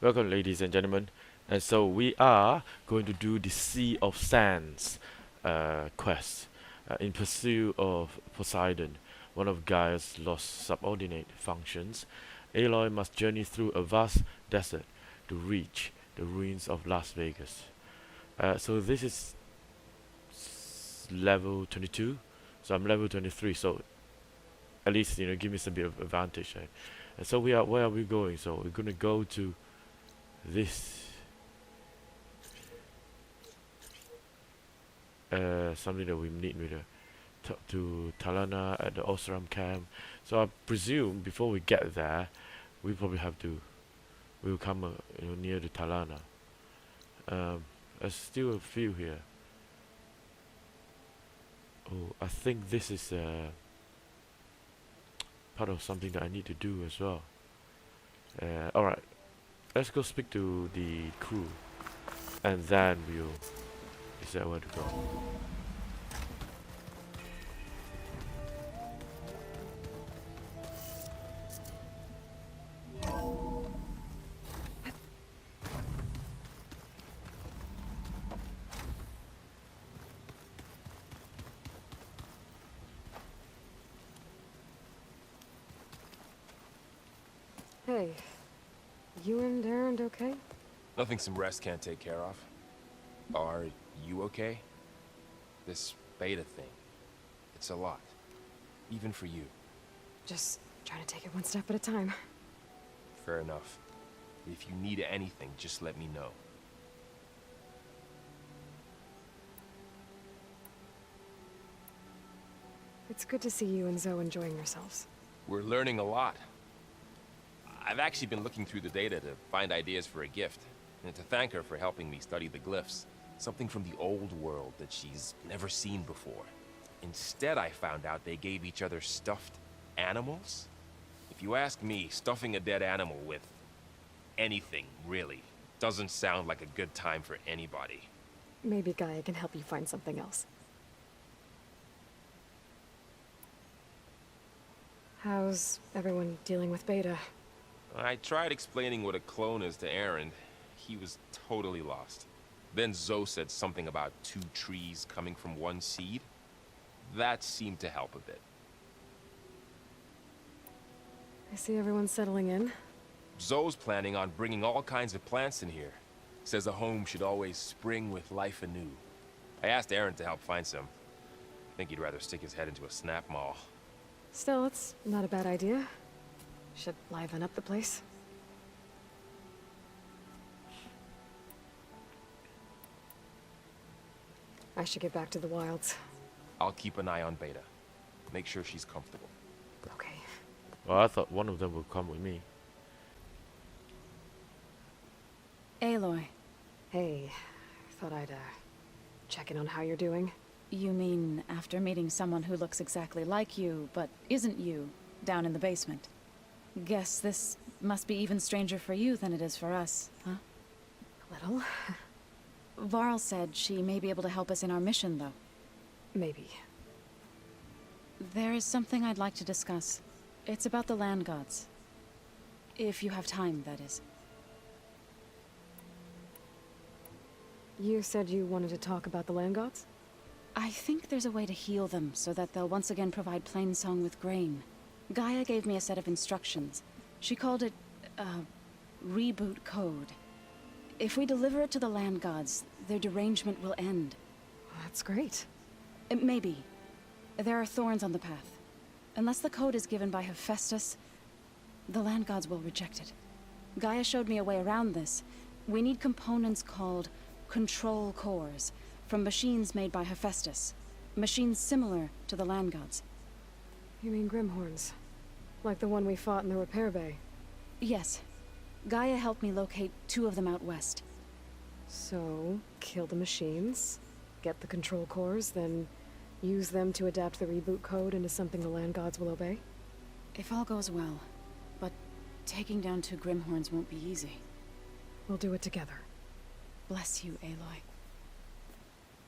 Welcome, ladies and gentlemen. And so we are going to do the Sea of Sands quest in pursuit of Poseidon, one of Gaia's lost subordinate functions. Aloy must journey through a vast desert to reach the ruins of Las Vegas. So this is level 22, so I'm level 23. So at least give me some bit of advantage. Right? And so where are we going? So we're gonna go to this something that we need with to Talana at the Osram camp. So I presume before we get there, we probably have to we'll come near the Talana. There's still a few here. Oh, I think this is part of something that I need to do as well. Alright, let's go speak to the crew, and then we'll decide where to go. Hey, you and Aaron okay? Nothing some rest can't take care of. Are you okay? This beta thing, it's a lot. Even for you. Just trying to take it one step at a time. Fair enough. If you need anything, just let me know. It's good to see you and Zoe enjoying yourselves. We're learning a lot. I've actually been looking through the data to find ideas for a gift, and to thank her for helping me study the glyphs. Something from the old world that she's never seen before. Instead, I found out they gave each other stuffed animals. If you ask me, stuffing a dead animal with anything, really, doesn't sound like a good time for anybody. Maybe Gaia can help you find something else. How's everyone dealing with Beta? I tried explaining what a clone is to Aaron. He was totally lost. Then Zoe said something about 2 trees coming from 1 seed. That seemed to help a bit. I see everyone's settling in. Zoe's planning on bringing all kinds of plants in here. Says a home should always spring with life anew. I asked Aaron to help find some. I think he'd rather stick his head into a snap mall. Still, it's not a bad idea. Should liven up the place. I should get back to the wilds. I'll keep an eye on Beta. Make sure she's comfortable. Okay. Well, I thought one of them would come with me. Aloy, Hey, thought I'd check in on how you're doing. you mean after meeting someone who looks exactly like you, but isn't you, down in the basement? Guess this must be even stranger for you than it is for us, huh? A little. Varl said she may be able to help us in our mission, though. Maybe. There is something I'd like to discuss. It's about the land gods. If you have time, that is. You said you wanted to talk about the land gods? I think there's a way to heal them so that they'll once again provide Plainsong with grain. Gaia gave me a set of instructions. She called it, reboot code. If we deliver it to the land gods, their derangement will end. That's great. Maybe. There are thorns on the path. Unless the code is given by Hephaestus, the land gods will reject it. Gaia showed me a way around this. We need components called control cores from machines made by Hephaestus. Machines similar to the land gods. You mean Grimhorns? Like the one we fought in the repair bay? Yes. Gaia helped me locate 2 of them out west. So, kill the machines, get the control cores, then use them to adapt the reboot code into something the land gods will obey? If all goes well. But taking down 2 Grimhorns won't be easy. We'll do it together. Bless you, Aloy.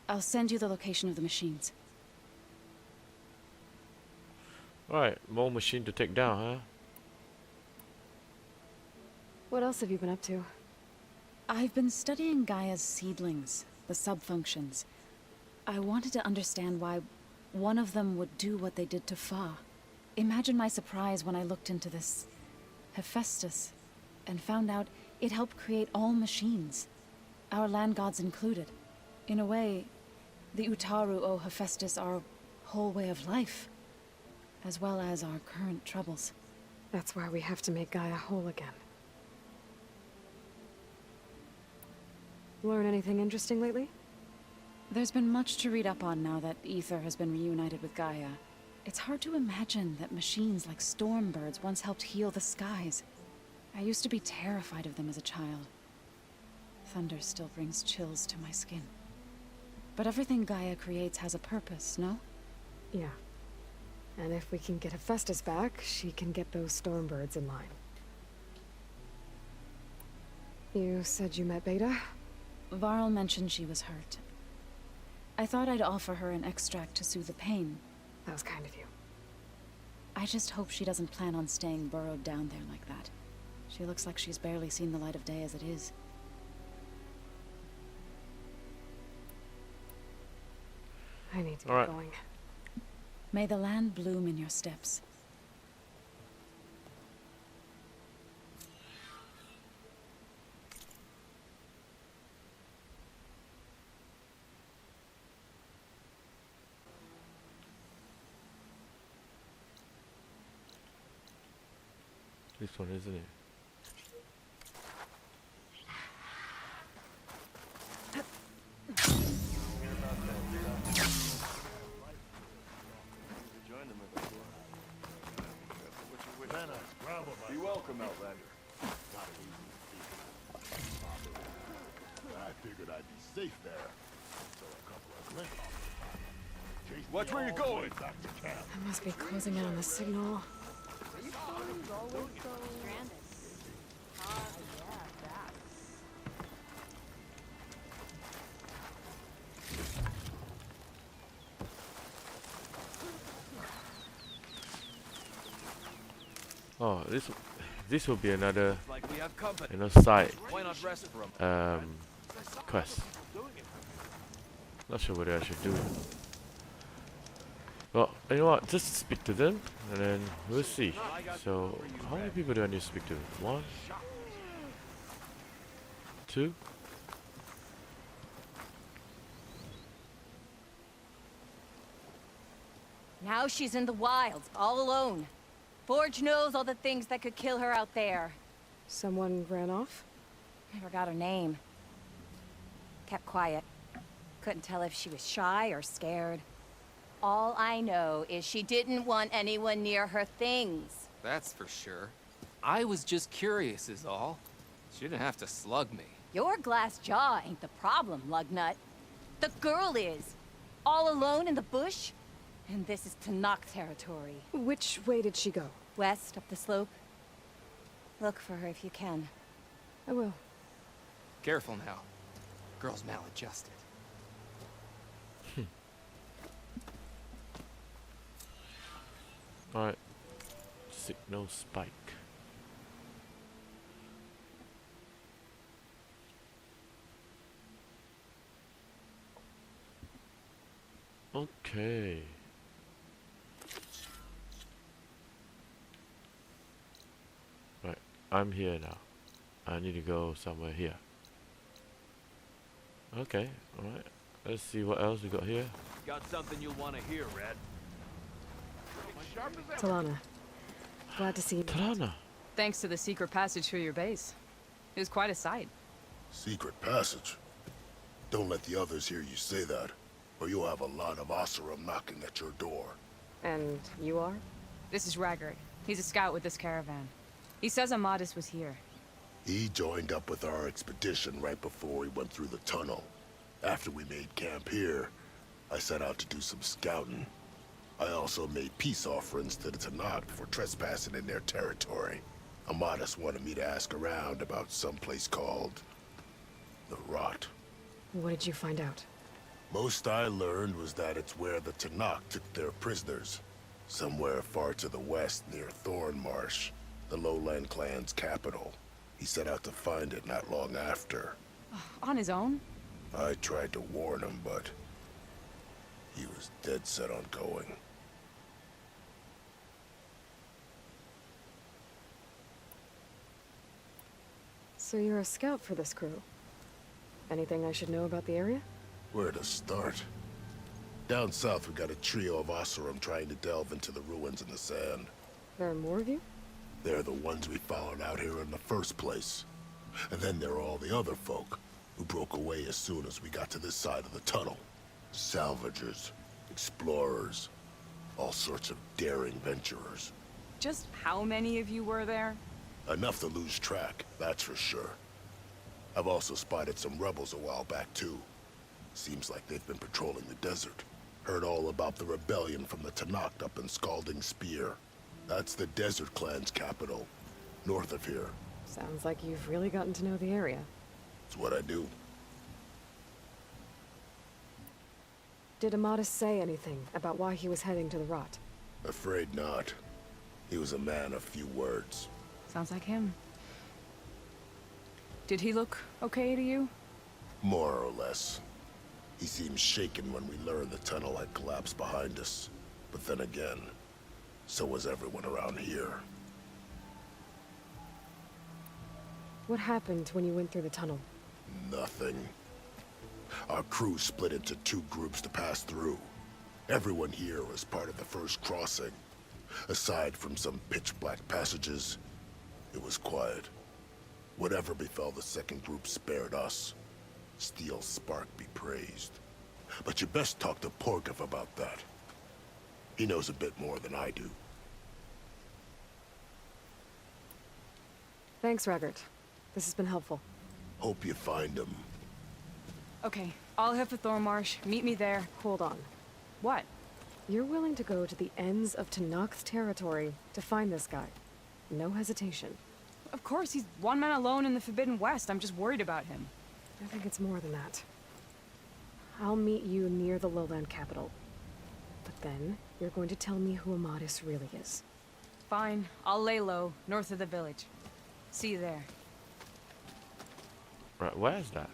I'll send you the location of the machines. Alright, more machine to take down, huh? What else have you been up to? I've been studying Gaia's seedlings, the subfunctions. I wanted to understand why one of them would do what they did to Fa. Imagine my surprise when I looked into this Hephaestus and found out it helped create all machines, our land gods included. In a way, the Utaru owe Hephaestus our whole way of life, as well as our current troubles. That's why we have to make Gaia whole again. Learn anything interesting lately? There's been much to read up on now that Ether has been reunited with Gaia. It's hard to imagine that machines like stormbirds once helped heal the skies. I used to be terrified of them as a child. Thunder still brings chills to my skin. But everything Gaia creates has a purpose, no? Yeah. And if we can get Hephaestus back, she can get those stormbirds in line. You said you met Beta? Varl mentioned she was hurt. I thought I'd offer her an extract to soothe the pain. That was kind of you. I just hope she doesn't plan on staying burrowed down there like that. She looks like she's barely seen the light of day as it is. I need to All right. get going. May the land bloom in your steps. This one, isn't it? Be welcome, Outlander. I figured I'd be safe there. So a couple of glimpses. Watch where you're going. Back to camp. I must be closing in on the signal. Oh, this will be another, Like we have company. side Why not rest for a moment? quest. Not sure whether I should do it. Well, you know what? Just speak to them, and then we'll see. So, how many people do I need to speak to? 1, 2. Now she's in the wilds, all alone. Forge knows all the things that could kill her out there. Someone ran off? I forgot her name. Kept quiet. Couldn't tell if she was shy or scared. All I know is she didn't want anyone near her things. That's for sure. I was just curious is all. She didn't have to slug me. Your glass jaw ain't the problem, Lugnut. The girl is. All alone in the bush. And this is Tanakh territory. Which way did she go? West, up the slope. Look for her if you can. I will. Careful now. Girl's maladjusted. Alright. Signal spike. Okay. Right, I'm here now. I need to go somewhere here. Okay, alright. Let's see what else we got here. Got something you'll want to hear, Red. Talana. Glad to see you. Talana! Thanks to the secret passage through your base. It was quite a sight. Secret passage. Don't let the others hear you say that, or you'll have a lot of Oseram knocking at your door. And you are? This is Raggard. He's a scout with this caravan. He says Amadis was here. He joined up with our expedition right before we went through the tunnel. After we made camp here, I set out to do some scouting. I also made peace offerings to the Tanakh for trespassing in their territory. Amadis wanted me to ask around about some place called the Rot. What did you find out? Most I learned was that it's where the Tanakh took their prisoners. Somewhere far to the west near Thornmarsh, the Lowland clan's capital. He set out to find it not long after. On his own? I tried to warn him, but he was dead set on going. So you're a scout for this crew. Anything I should know about the area? Where to start? Down south, we got a trio of Oseram trying to delve into the ruins in the sand. There are more of you? They're the ones we followed out here in the first place. And then there are all the other folk, who broke away as soon as we got to this side of the tunnel. Salvagers, explorers, all sorts of daring venturers. Just how many of you were there? Enough to lose track, that's for sure. I've also spotted some rebels a while back, too. Seems like they've been patrolling the desert. Heard all about the rebellion from the Tanakh up in Scalding Spear. That's the Desert Clan's capital, north of here. Sounds like you've really gotten to know the area. It's what I do. Did Amadis say anything about why he was heading to the Rot? Afraid not. He was a man of few words. Sounds like him. Did he look okay to you? More or less. He seemed shaken when we learned the tunnel had collapsed behind us. But then again, so was everyone around here. What happened when you went through the tunnel? Nothing. Our crew split into two groups to pass through. Everyone here was part of the first crossing. Aside from some pitch-black passages, it was quiet. Whatever befell the second group spared us. Steel Spark be praised. But you best talk to Porgov about that. He knows a bit more than I do. Thanks, Raggart. This has been helpful. Hope you find him. Okay, I'll head for Thornmarsh. Meet me there. Hold on. What? You're willing to go to the ends of Tanakh's territory to find this guy. No hesitation. Of course, he's one man alone in the Forbidden West. I'm just worried about him. I think it's more than that. I'll meet you near the lowland capital. But then, you're going to tell me who Amadis really is. Fine, I'll lay low, north of the village. See you there. Right, where's that?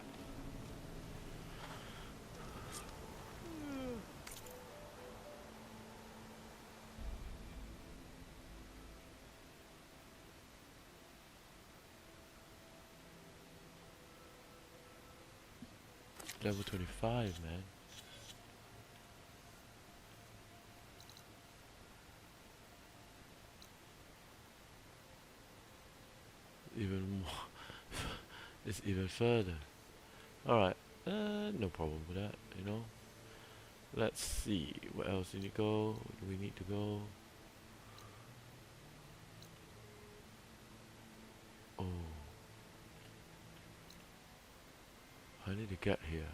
Level 25, man. Even more. It's even further. Alright, no problem with that, you know. Let's see, where else do we go? Do we need to go? Oh. I need to get here.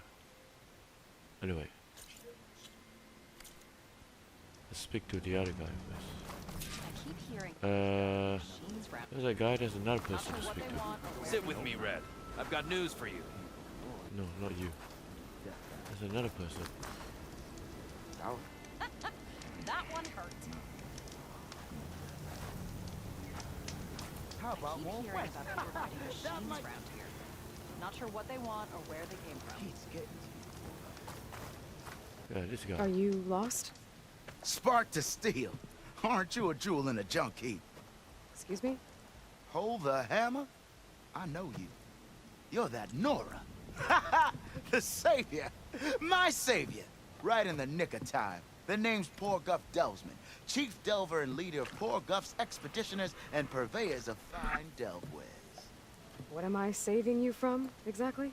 Anyway. Let's speak to the other guy first. I keep hearing There's a guy, there's another person to speak to. Sit with me, Red. I've got news for you. No, not you. There's another person. that one hurt. How about Keep more hearing West? about people fighting machines around here. Not sure what they want or where they came from. He's getting Yeah, this guy. Are you lost? spark to steel. Aren't you a jewel in a junk heap? Excuse me? Hold the hammer? I know you. You're that Nora. The savior. My savior. Right in the nick of time. The name's Porguff Delvesman, chief delver and leader of Porguff's expeditioners and purveyors of fine delvewares. What am I saving you from, exactly?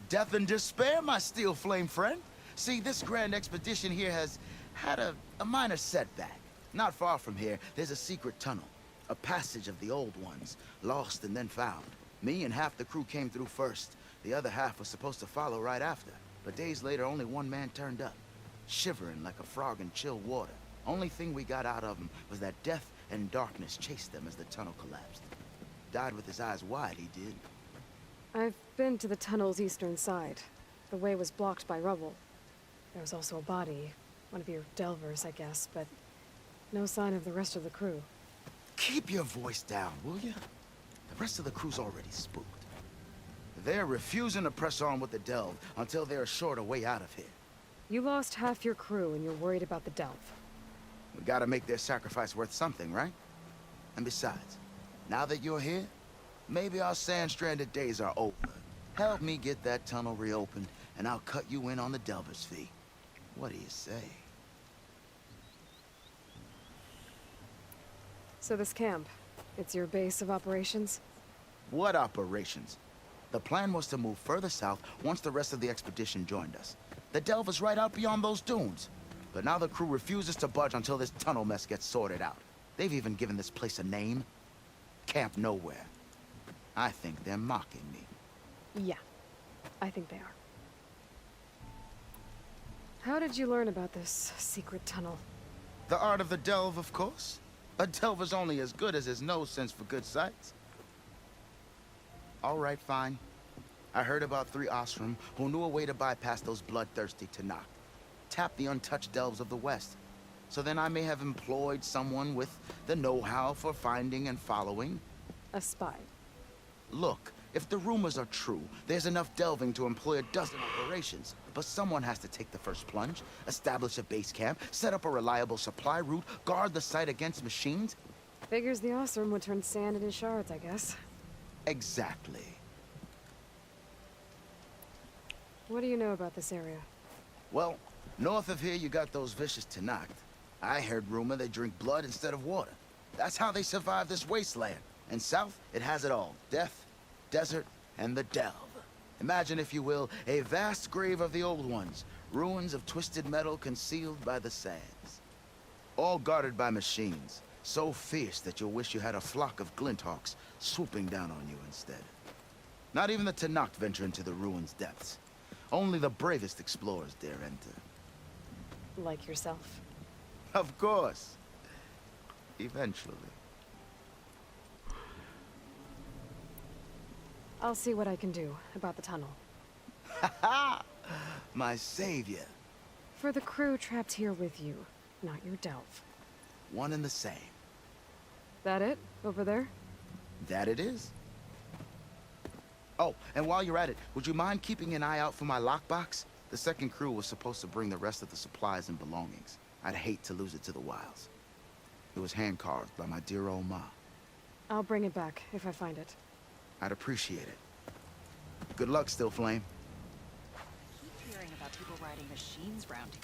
Death and despair, my steel flame friend. See, this grand expedition here has had a minor setback. Not far from here, there's a secret tunnel. A passage of the old ones, lost and then found. Me and half the crew came through first. The other half was supposed to follow right after. But days later, only one man turned up, shivering like a frog in chill water. Only thing we got out of him was that death and darkness chased them as the tunnel collapsed. Died with his eyes wide, he did. I've been to the tunnel's eastern side. The way was blocked by rubble. There was also a body. One of your delvers, I guess, but no sign of the rest of the crew. Keep your voice down, will you? The rest of the crew's already spooked. They're refusing to press on with the delve until they're assured a way out of here. You lost half your crew and you're worried about the delve. We gotta make their sacrifice worth something, right? And besides, now that you're here, maybe our sand-stranded days are over. Help me get that tunnel reopened, and I'll cut you in on the delver's fee. What do you say? So this camp, it's your base of operations? What operations? The plan was to move further south once the rest of the expedition joined us. The delve is right out beyond those dunes. But now the crew refuses to budge until this tunnel mess gets sorted out. They've even given this place a name. Camp Nowhere. I think they're mocking me. Yeah, I think they are. How did you learn about this secret tunnel? The art of the delve, of course. A delver's only as good as his nose sense for good sights. All right, fine. I heard about 3 Osram who knew a way to bypass those bloodthirsty Tanakh. Tap the untouched delves of the West. So then I may have employed someone with the know-how for finding and following. A spy. Look, if the rumors are true, there's enough delving to employ a dozen operations. But someone has to take the first plunge, establish a base camp, set up a reliable supply route, guard the site against machines. Figures the Osram would turn sand into shards, I guess. Exactly. What do you know about this area? Well, north of here you got those vicious Tanakh. I heard rumor they drink blood instead of water. That's how they survive this wasteland. And south, it has it all. Death, desert, and the delve. Imagine, if you will, a vast grave of the old ones. Ruins of twisted metal concealed by the sands. All guarded by machines. So fierce that you'll wish you had a flock of glinthawks swooping down on you instead. Not even the Tanakh venture into the ruins' depths. Only the bravest explorers dare enter. Like yourself. Of course. Eventually. I'll see what I can do about the tunnel. Ha! My savior. For the crew trapped here with you, not your delve. One and the same. That it? Over there? That it is. Oh, and while you're at it, would you mind keeping an eye out for my lockbox? The second crew was supposed to bring the rest of the supplies and belongings. I'd hate to lose it to the wilds. It was hand-carved by my dear old ma. I'll bring it back if I find it. I'd appreciate it. Good luck, Still Flame. I keep hearing about people riding machines round here.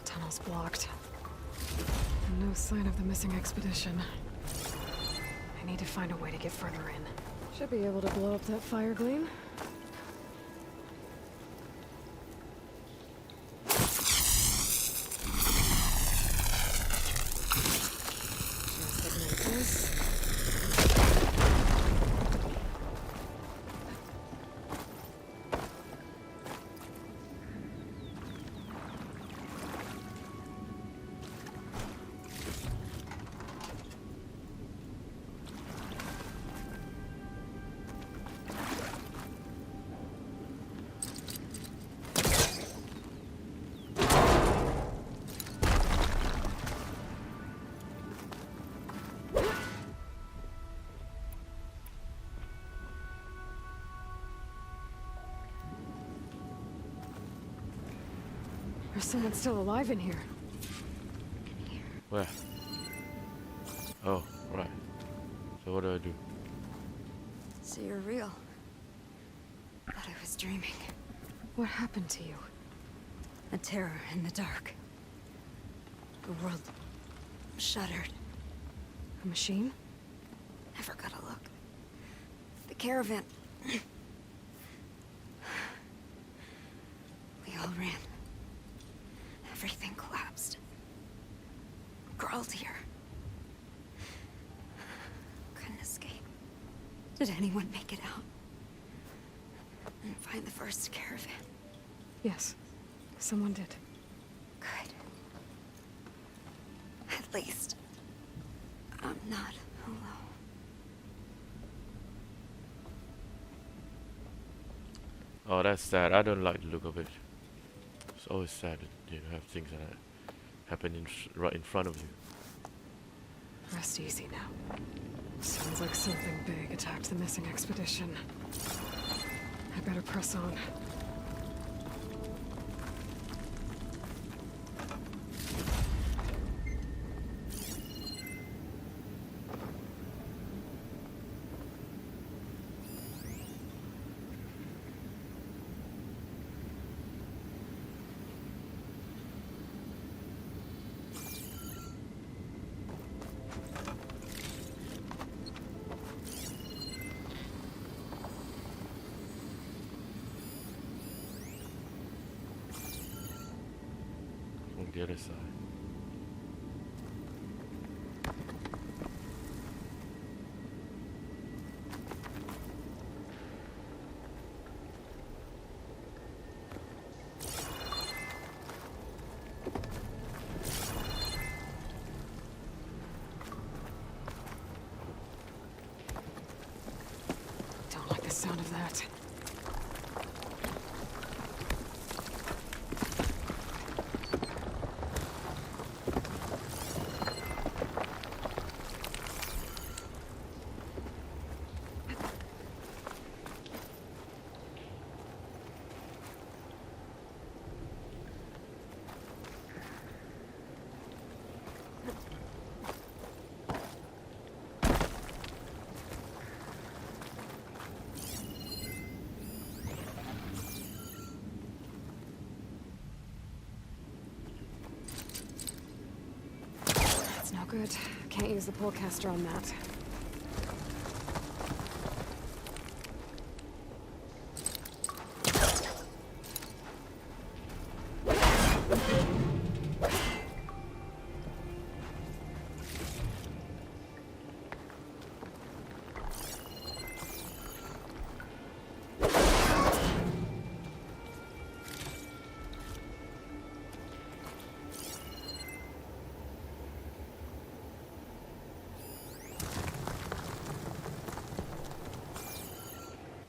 Tunnel's blocked. No sign of the missing expedition. I need to find a way to get further in. Should be able to blow up that fire gleam. Just ignite this. There's someone still alive in here. Where? Oh, right. So what do I do? So you're real. Thought I was dreaming. What happened to you? A terror in the dark. The world shuddered. A machine? Never got a look. The caravan. We all ran. Everything collapsed. Crawled here. Couldn't escape. Did anyone make it out? And find the first caravan? Yes. Someone did. Good. At least, I'm not alone. Oh, that's sad. I don't like the look of it. It's always sad that you have things like that happen right in front of you. Rest easy now. Sounds like something big attacked the missing expedition. I better press on. On the other side. Don't like the sound of that. That's no good. Can't use the pullcaster on that.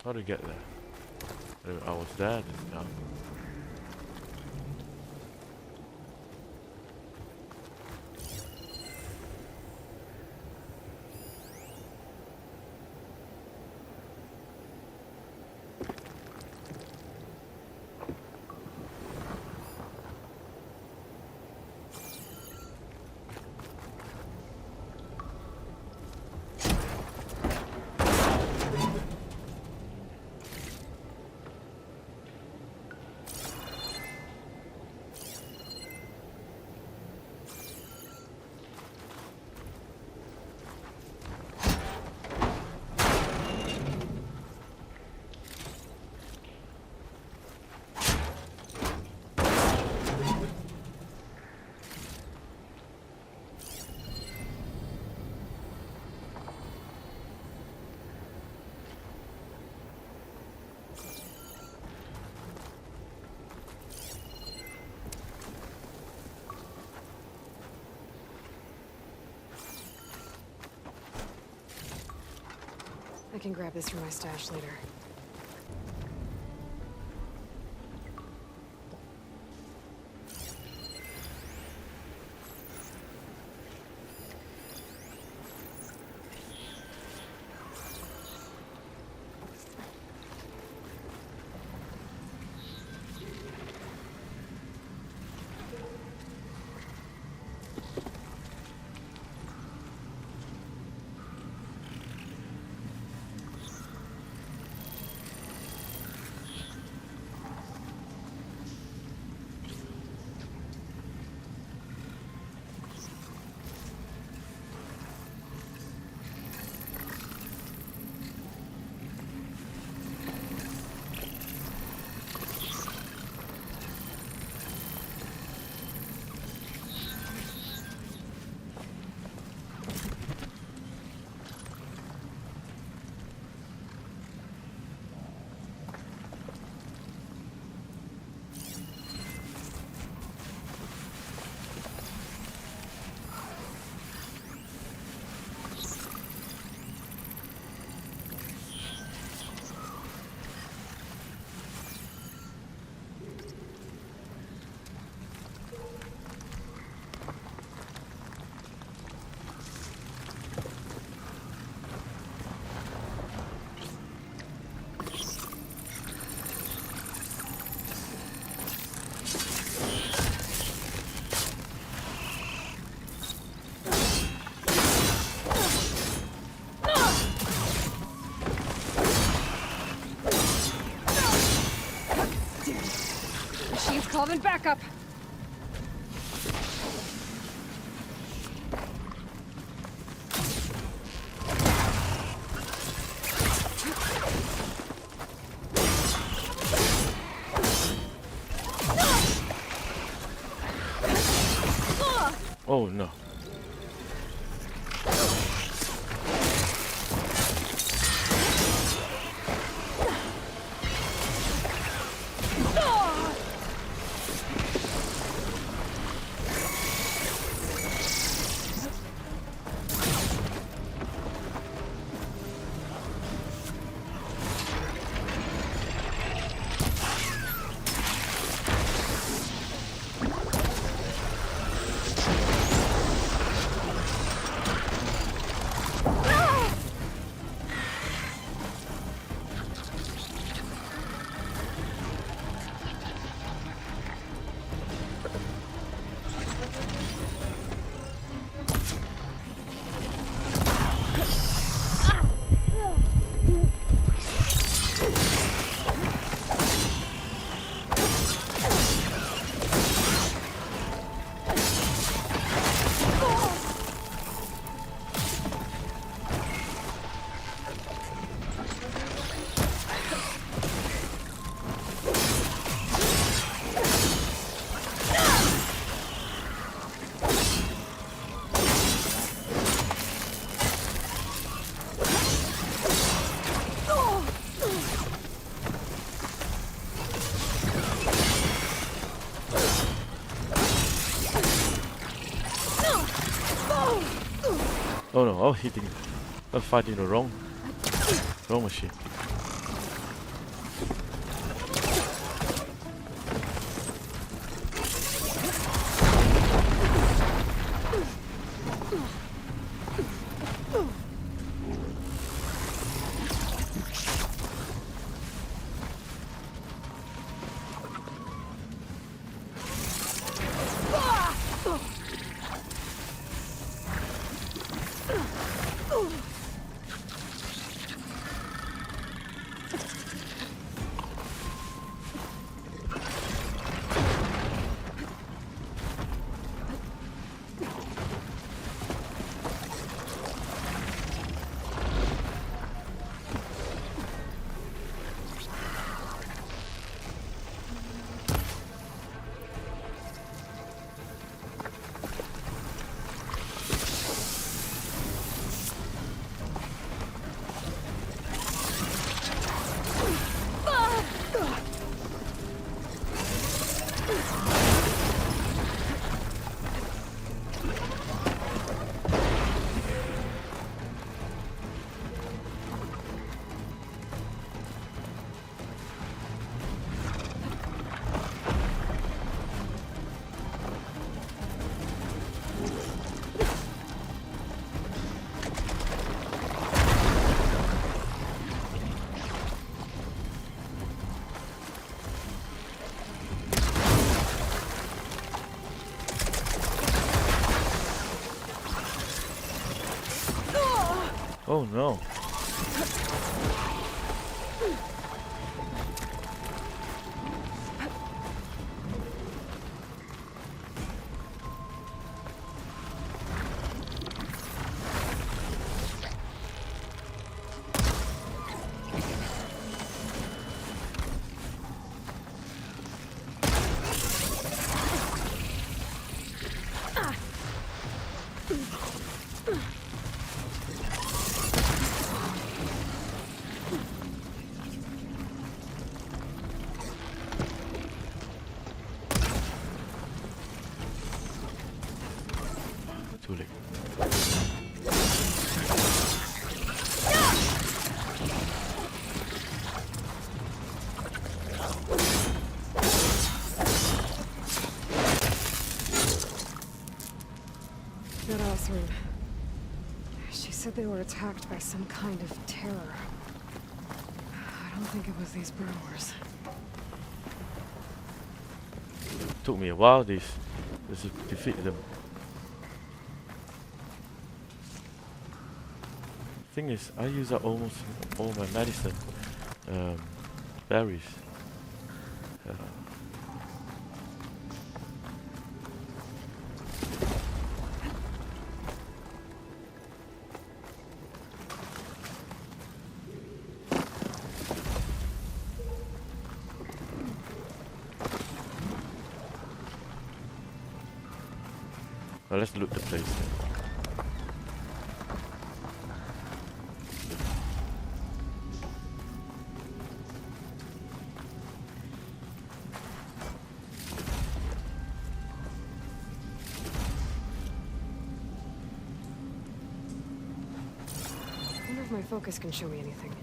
How to get there? I was there this time. I can grab this from my stash later. Call in backup. Oh no. Oh no, I was hitting, I was fighting the wrong machine. Oh no. Too late. That Oswald. She said they were attacked by some kind of terror. I don't think it was these burrowers. Took me a while to defeat them. Thing is, I use up almost all my medicine berries. Well, let's loot the place then. I wonder if my focus can show me anything.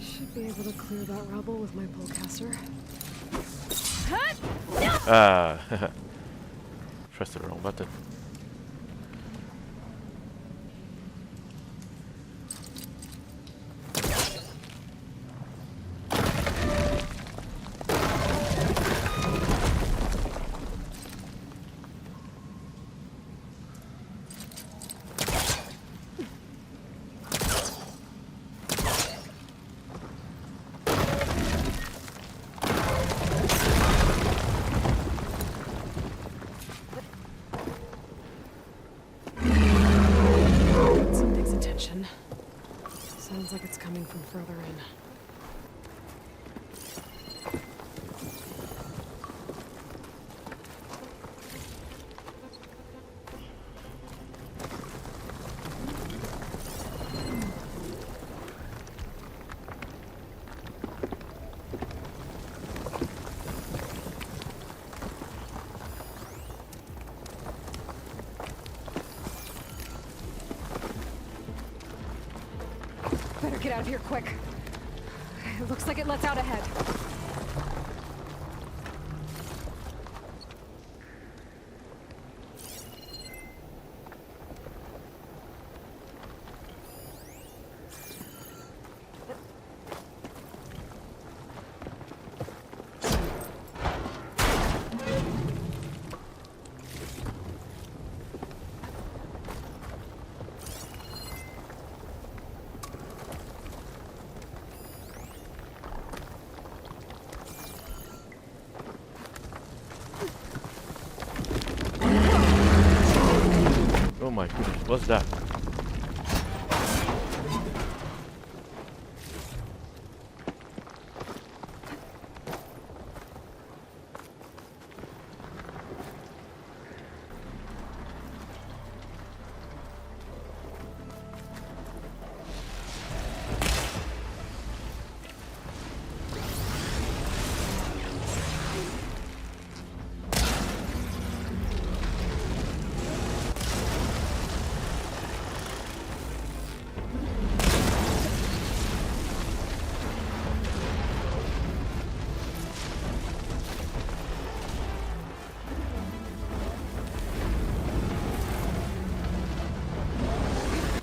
Should be able to clear that rubble with my polecaster. Ah, press the wrong button. Some digs attention. Sounds like it's coming from further in. Better get out of here quick. It looks like it lets out ahead. Oh my goodness, what's that?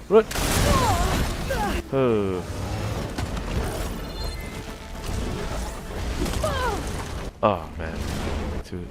Run! Oh. Oh man, too late.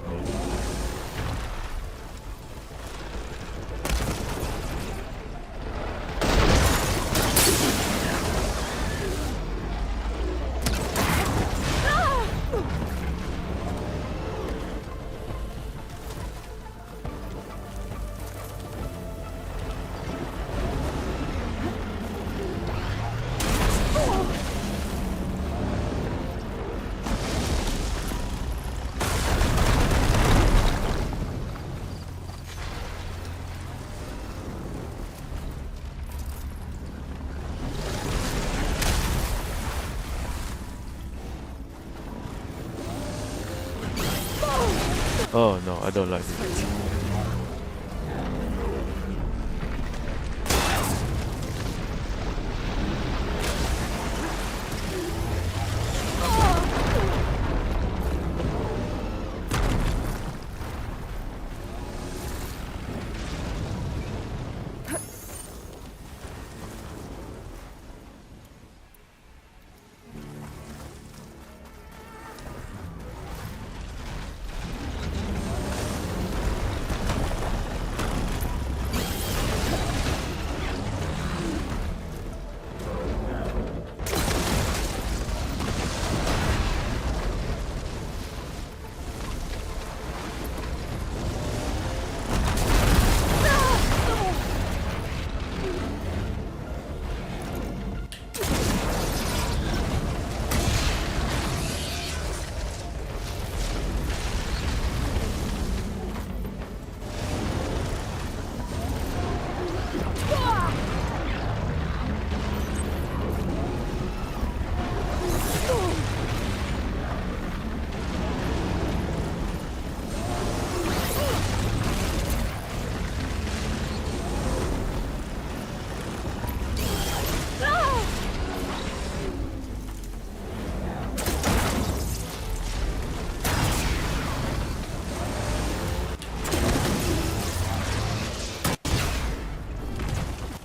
Oh no, I don't like it.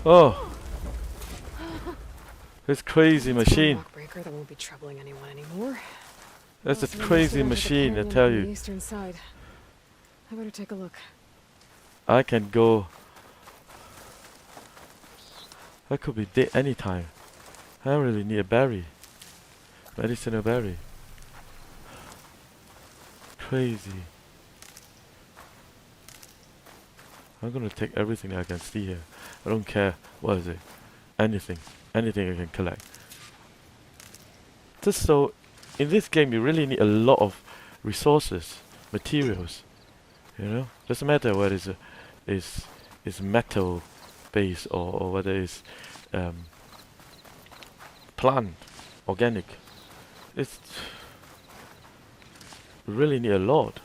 Oh, this crazy machine. Lock breaker that won't be troubling anyone anymore. That's a Also, we must crazy get onto the machine, I canyon tell on you. The eastern side. I better take a look. I can go. I could be dead anytime. I really need a berry. Medicinal berry. Crazy. I'm gonna take everything I can see here. I don't care. What is it? Anything. Anything I can collect. Just so, in this game you really need a lot of resources, materials. You know? Doesn't matter whether it's metal based or whether it's plant, organic. It's we really need a lot.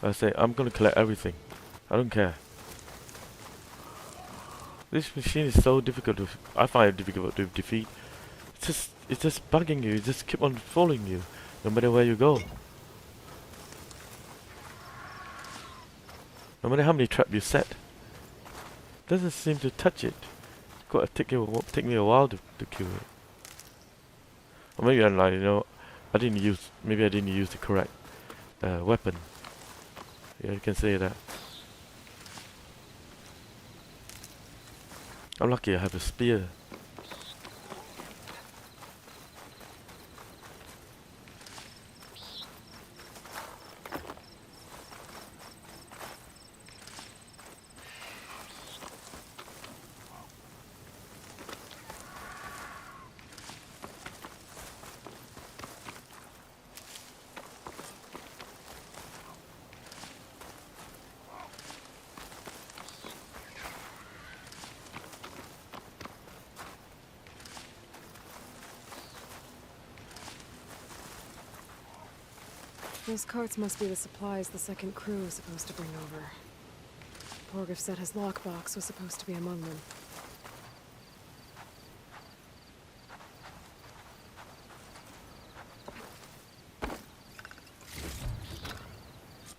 I say I'm gonna collect everything. I don't care. This machine is so difficult to. I find it difficult to defeat. It's just bugging you. It just keep on following you, no matter where you go. No matter how many traps you set, doesn't seem to touch it. Gotta take me a while to kill it. Or maybe I'm like, you know, maybe I didn't use the correct weapon. Yeah, you can say that. I'm lucky I have a spear. Those carts must be the supplies the second crew was supposed to bring over. Borgif said his lockbox was supposed to be among them.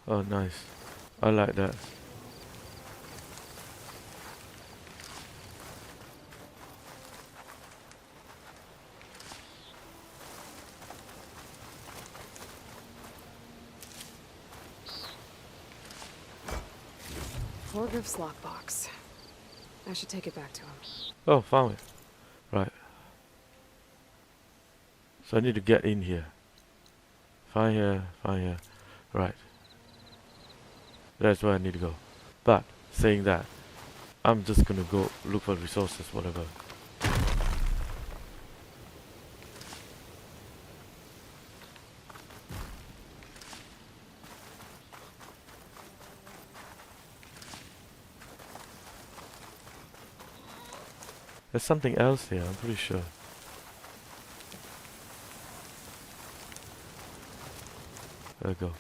Oh, nice. I like that. Borgif's lockbox. I should take it back to him. Oh, found it. Right. So I need to get in here. Find here. Right. That's where I need to go. But, saying that, I'm just gonna go look for resources, whatever. There's something else here, I'm pretty sure. There we go.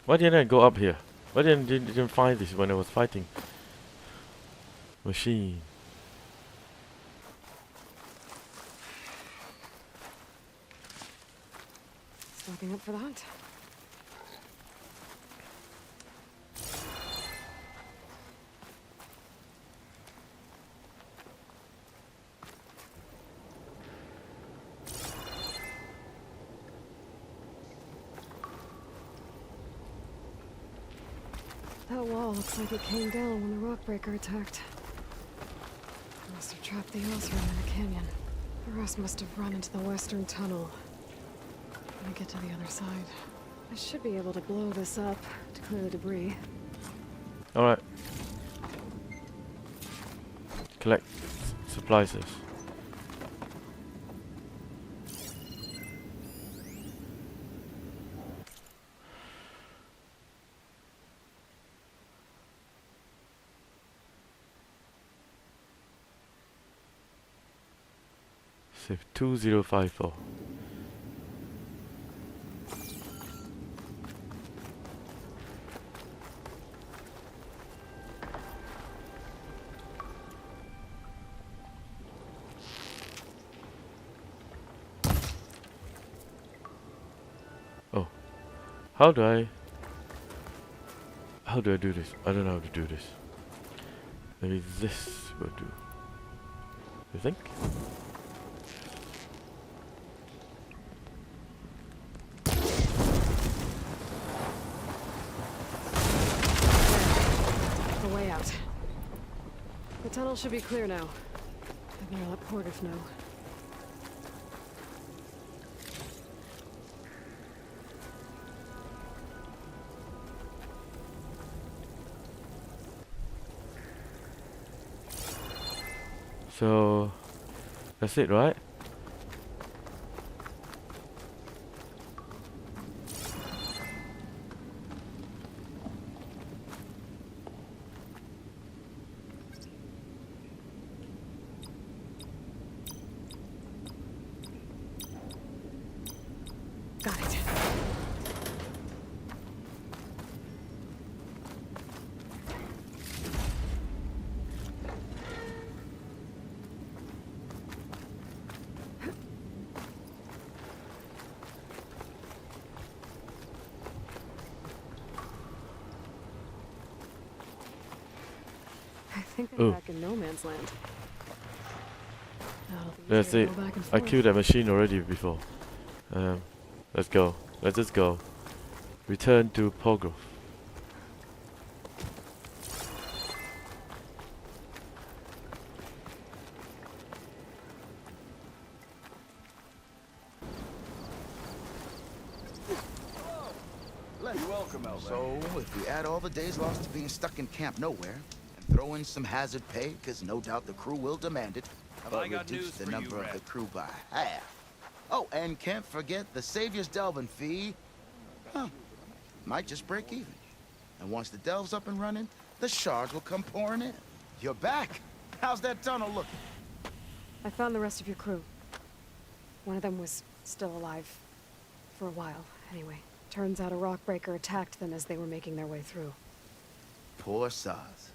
Why didn't I go up here? Why didn't find this when I was fighting? Machine. Stocking up for the hunt. That wall looks like it came down when the rockbreaker attacked. Must have trapped the Ozrim in the canyon. The rest must have run into the western tunnel. When I get to the other side, I should be able to blow this up to clear the debris. Alright. Collect supplies. Save 2054. Oh, how do I do this? I don't know how to do this. Maybe this will do. You think? The way out. The tunnel should be clear now. I better let Porgif know. So that's it, right? Got it. I think I'm Ooh. back in no man's land. That'll be That's easier it. to go back and I forth. killed that machine already before. Let's go. Let's just go. Return to Pogrove. You're welcome, Aloy. So, if we add all the days lost to being stuck in camp nowhere, and throw in some hazard pay, because no doubt the crew will demand it, but I got reduce news the for you, number of Red. the crew by half. Oh, and can't forget the Savior's Delving fee. Huh. Might just break even. And once the delve's up and running, the shards will come pouring in. You're back. How's that tunnel looking? I found the rest of your crew. One of them was still alive. For a while, anyway. Turns out a rockbreaker attacked them as they were making their way through. Poor Saz.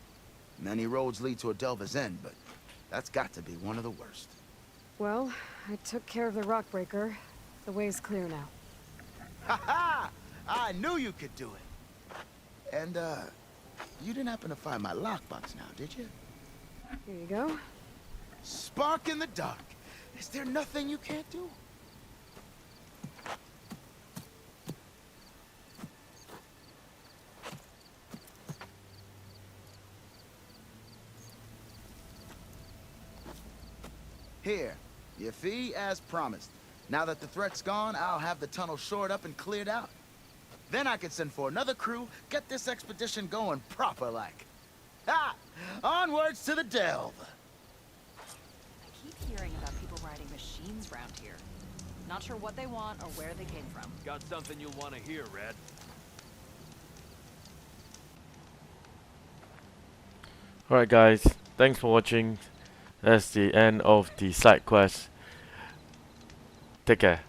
Many roads lead to a delver's end, but that's got to be one of the worst. Well, I took care of the rockbreaker. The way's clear now. Ha ha! I knew you could do it. And, you didn't happen to find my lockbox now, did you? Here you go. Spark in the dark. Is there nothing you can't do? Here, your fee as promised. Now that the threat's gone, I'll have the tunnel shored up and cleared out. Then I can send for another crew, get this expedition going proper-like. Ha! Onwards to the delve! I keep hearing about people riding machines around here. Not sure what they want or where they came from. Got something you'll want to hear, Red. Alright guys, thanks for watching. That's the end of the side quest. Take care.